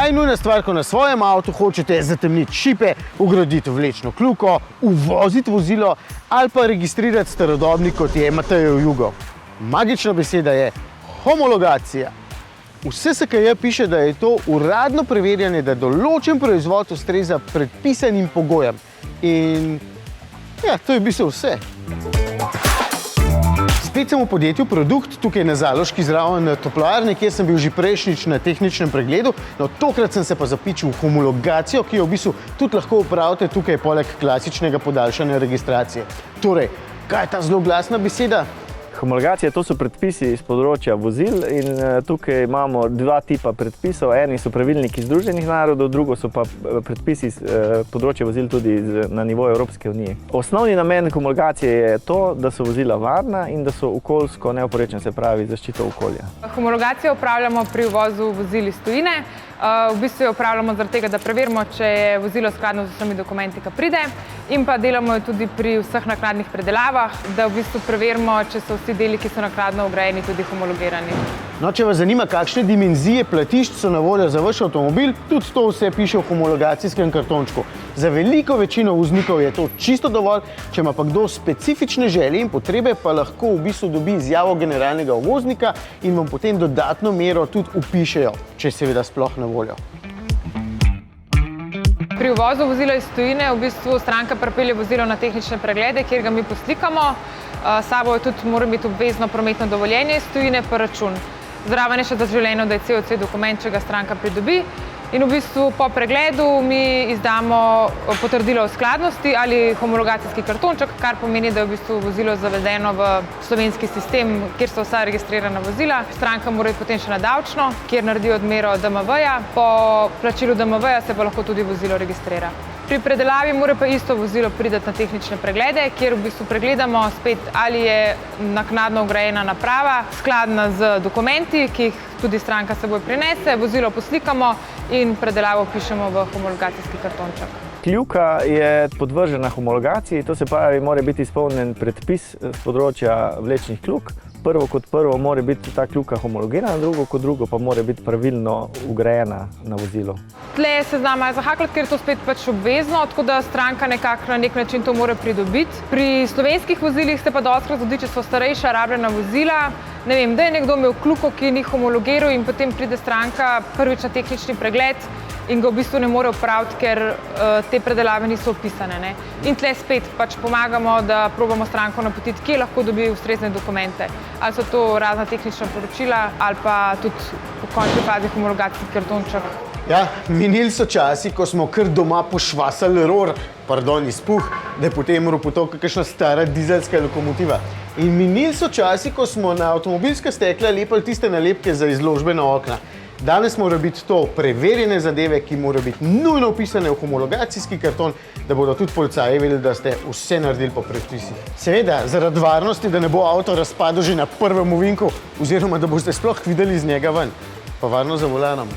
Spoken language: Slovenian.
Najnujna stvar, ko na svojem avtu hočete zatemniti šipe, vgraditi vlečno kljuko, uvoziti vozilo ali pa registrirati starodobnik, kot je Matejev Jugo. Magična beseda je homologacija. V SSKJ piše, da je to uradno preverjanje, da določen proizvod ustreza predpisanim pogojem. In ja, to je v bistvu vse. Spet sem v podjetju Produkt, tukaj na Zaloški zraven toplarne, kjer sem bil že prejšnjič na tehničnem pregledu. No, tokrat sem se pa zapičil v homologacijo, ki jo v bistvu tudi lahko upravite tukaj poleg klasičnega podaljšanja registracije. Torej, kaj je ta zelo glasna beseda? Homologacija, to so predpisi iz področja vozil in tukaj imamo dva tipa predpisov. Eni so pravilniki Združenih narodov, drugo so pa predpisi iz področja vozil tudi na nivoju Evropske unije. Osnovni namen homologacije je to, da so vozila varna in da so okoljsko neoporečna, se pravi zaščita okolja. Homologacijo upravljamo pri uvozu vozil iz tujine. V bistvu jo upravljamo zaradi tega, da preverimo, če je vozilo skladno z vsemi dokumenti, ki pride, in pa delamo jo tudi pri vseh naknadnih predelavah, da v bistvu preverimo, če so vsi deli, ki so naknadno vgrajeni, tudi homologirani. No, če vas zanima, kakšne dimenzije platišč so na voljo za vaš avtomobil, tudi to vse piše v homologacijskem kartončku. Za veliko večino voznikov je to čisto dovolj, če ima pa kdo specifične želje in potrebe, pa lahko v bistvu dobi izjavo generalnega uvoznika in vam potem dodatno mero tudi vpišejo, če seveda sploh na voljo. Pri uvozu vozila iz tujine v bistvu stranka pripelje vozilo na tehnične preglede, kjer ga mi poslikamo. S sabo tudi mora biti obvezno prometno dovoljenje iz tujine pa račun. Zraven je še zaželeno, da je COC dokument, če ga stranka pridobi. In v bistvu po pregledu mi izdamo potrdilo o skladnosti ali homologacijski kartonček, kar pomeni, da je v bistvu vozilo zavedeno v slovenski sistem, kjer so vsa registrirana vozila. Stranka mora iti potem še na davčno, kjer naredi odmero DMV-ja. Po plačilu DMV-ja se pa lahko tudi vozilo registrira. Pri predelavi mora pa isto vozilo priti na tehnične preglede, kjer v bistvu pregledamo spet, ali je naknadno vgrajena naprava skladna z dokumenti, ki jih tudi stranka s seboj prinese, vozilo poslikamo in predelavo pišemo v homologacijski kartonček. Kljuka je podvržena homologaciji, to se pravi, mora biti izpolnjen predpis z področja vlečnih kljuk. Prvo kot prvo mora biti ta kljuka homologirana, drugo kot drugo pa mora biti pravilno vgrajena na vozilo. Tle se zna malo zahaklati, ker je to spet pač obvezno, tako da stranka nekako na nek način to mora pridobiti. Pri slovenskih vozilih se pa dostikrat zgodi, če so starejša rabljena vozila, ne vem, da je nekdo imel kljuko, ki ni homologiral in potem pride stranka prvič na tehnični pregled in ga v bistvu ne more opraviti, ker te predelave niso opisane, ne. In tle spet pač pomagamo, da probamo stranko napotiti, kje lahko dobi ustrezne dokumente. Ali so to razna tehnična poročila ali pa tudi v končni fazi homologacijski kartonček. Ja, minili so časi, ko smo kar doma pošvasali izpuh, da je potem ropotok kakšna stara dizelska lokomotiva. In minili so časi, ko smo na avtomobilska stekla lepili tiste nalepke za izložbena okna. Danes mora biti to preverjene zadeve, ki mora biti nujno vpisane v homologacijski karton, da bodo tudi policaji vedeli, da ste vse naredili po predpisih. Seveda, zaradi varnosti, da ne bo avto razpadel že na prvem ovinku, oziroma da boste sploh videli iz njega ven. Pa varno za volanom.